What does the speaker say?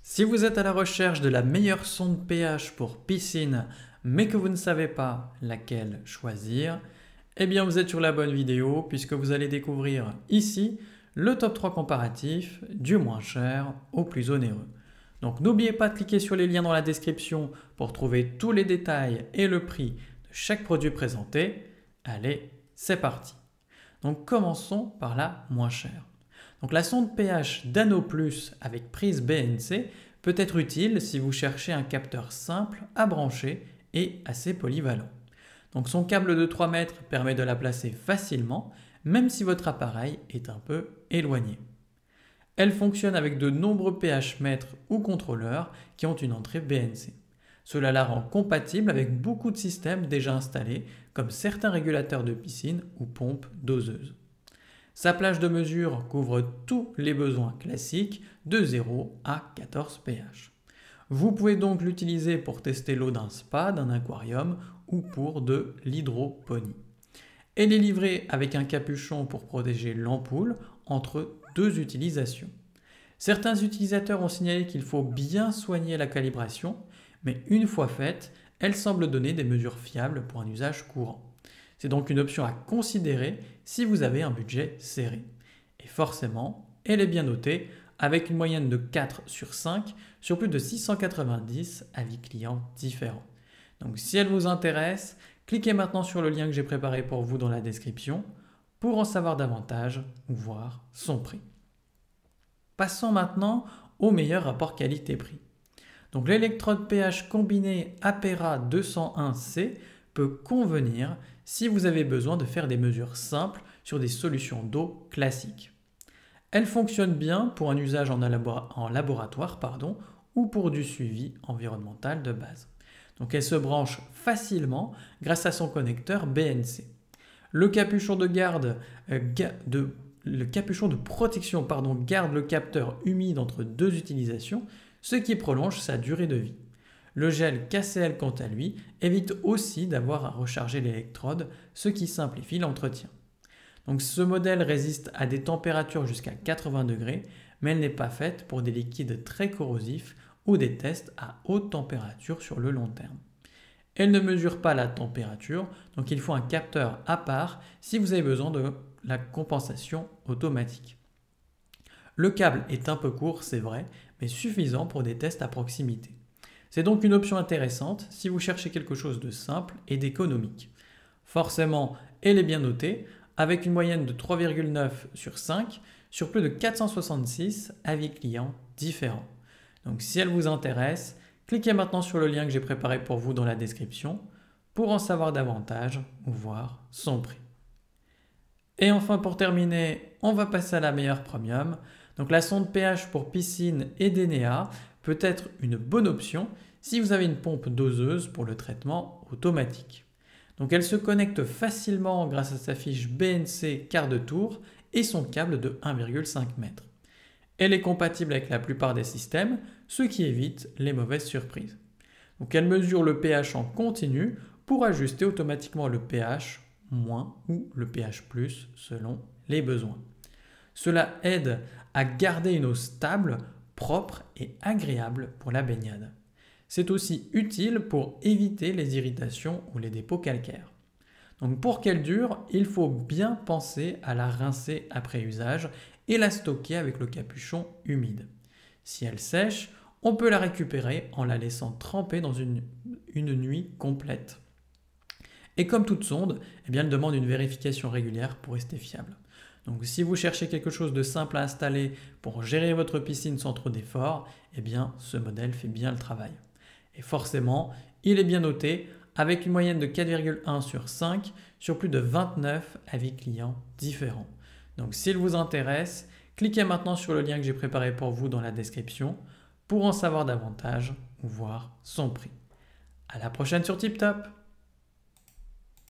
Si vous êtes à la recherche de la meilleure sonde pH pour piscine, mais que vous ne savez pas laquelle choisir, eh bien vous êtes sur la bonne vidéo puisque vous allez découvrir ici le top 3 comparatif du moins cher au plus onéreux. Donc n'oubliez pas de cliquer sur les liens dans la description pour trouver tous les détails et le prix de chaque produit présenté. Allez, c'est parti. Donc commençons par la moins chère. Donc la sonde pH d'Ano Plus avec prise BNC peut être utile si vous cherchez un capteur simple à brancher et assez polyvalent. Donc son câble de 3 mètres permet de la placer facilement, même si votre appareil est un peu éloigné. Elle fonctionne avec de nombreux pH mètres ou contrôleurs qui ont une entrée BNC. Cela la rend compatible avec beaucoup de systèmes déjà installés, comme certains régulateurs de piscine ou pompes doseuses. Sa plage de mesure couvre tous les besoins classiques de 0 à 14 pH. Vous pouvez donc l'utiliser pour tester l'eau d'un spa, d'un aquarium ou pour de l'hydroponie. Elle est livrée avec un capuchon pour protéger l'ampoule entre deux utilisations. Certains utilisateurs ont signalé qu'il faut bien soigner la calibration, mais une fois faite, elle semble donner des mesures fiables pour un usage courant. C'est donc une option à considérer si vous avez un budget serré. Et forcément, elle est bien notée avec une moyenne de 4 sur 5 sur plus de 690 avis clients différents. Donc si elle vous intéresse, cliquez maintenant sur le lien que j'ai préparé pour vous dans la description pour en savoir davantage ou voir son prix. Passons maintenant au meilleur rapport qualité-prix. Donc l'électrode pH combiné Apera 201C peut convenir si vous avez besoin de faire des mesures simples sur des solutions d'eau classiques. Elle fonctionne bien pour un usage en laboratoire ou pour du suivi environnemental de base. Donc elle se branche facilement grâce à son connecteur BNC. Le capuchon de protection garde le capteur humide entre deux utilisations, ce qui prolonge sa durée de vie. Le gel KCL quant à lui évite aussi d'avoir à recharger l'électrode, ce qui simplifie l'entretien. Donc ce modèle résiste à des températures jusqu'à 80 degrés, mais elle n'est pas faite pour des liquides très corrosifs ou des tests à haute température sur le long terme. Elle ne mesure pas la température, donc il faut un capteur à part si vous avez besoin de la compensation automatique. Le câble est un peu court, c'est vrai, mais suffisant pour des tests à proximité. C'est donc une option intéressante si vous cherchez quelque chose de simple et d'économique. Forcément, elle est bien notée, avec une moyenne de 3,9 sur 5 sur plus de 466 avis clients différents. Donc si elle vous intéresse, cliquez maintenant sur le lien que j'ai préparé pour vous dans la description pour en savoir davantage ou voir son prix. Et enfin pour terminer, on va passer à la meilleure premium. Donc la sonde pH pour piscine et DNA peut être une bonne option si vous avez une pompe doseuse pour le traitement automatique. Donc elle se connecte facilement grâce à sa fiche BNC quart de tour et son câble de 1,5 m. Elle est compatible avec la plupart des systèmes, ce qui évite les mauvaises surprises. Donc elle mesure le pH en continu pour ajuster automatiquement le pH- ou le pH+ selon les besoins. Cela aide à garder une eau stable, propre et agréable pour la baignade. C'est aussi utile pour éviter les irritations ou les dépôts calcaires. Donc pour qu'elle dure, il faut bien penser à la rincer après usage et la stocker avec le capuchon humide. Si elle sèche, on peut la récupérer en la laissant tremper dans une nuit complète. Et comme toute sonde, elle demande une vérification régulière pour rester fiable. Donc si vous cherchez quelque chose de simple à installer pour gérer votre piscine sans trop d'efforts, ce modèle fait bien le travail. Et forcément, il est bien noté avec une moyenne de 4,1 sur 5 sur plus de 29 avis clients différents. Donc s'il vous intéresse, cliquez maintenant sur le lien que j'ai préparé pour vous dans la description pour en savoir davantage ou voir son prix. À la prochaine sur TipTop!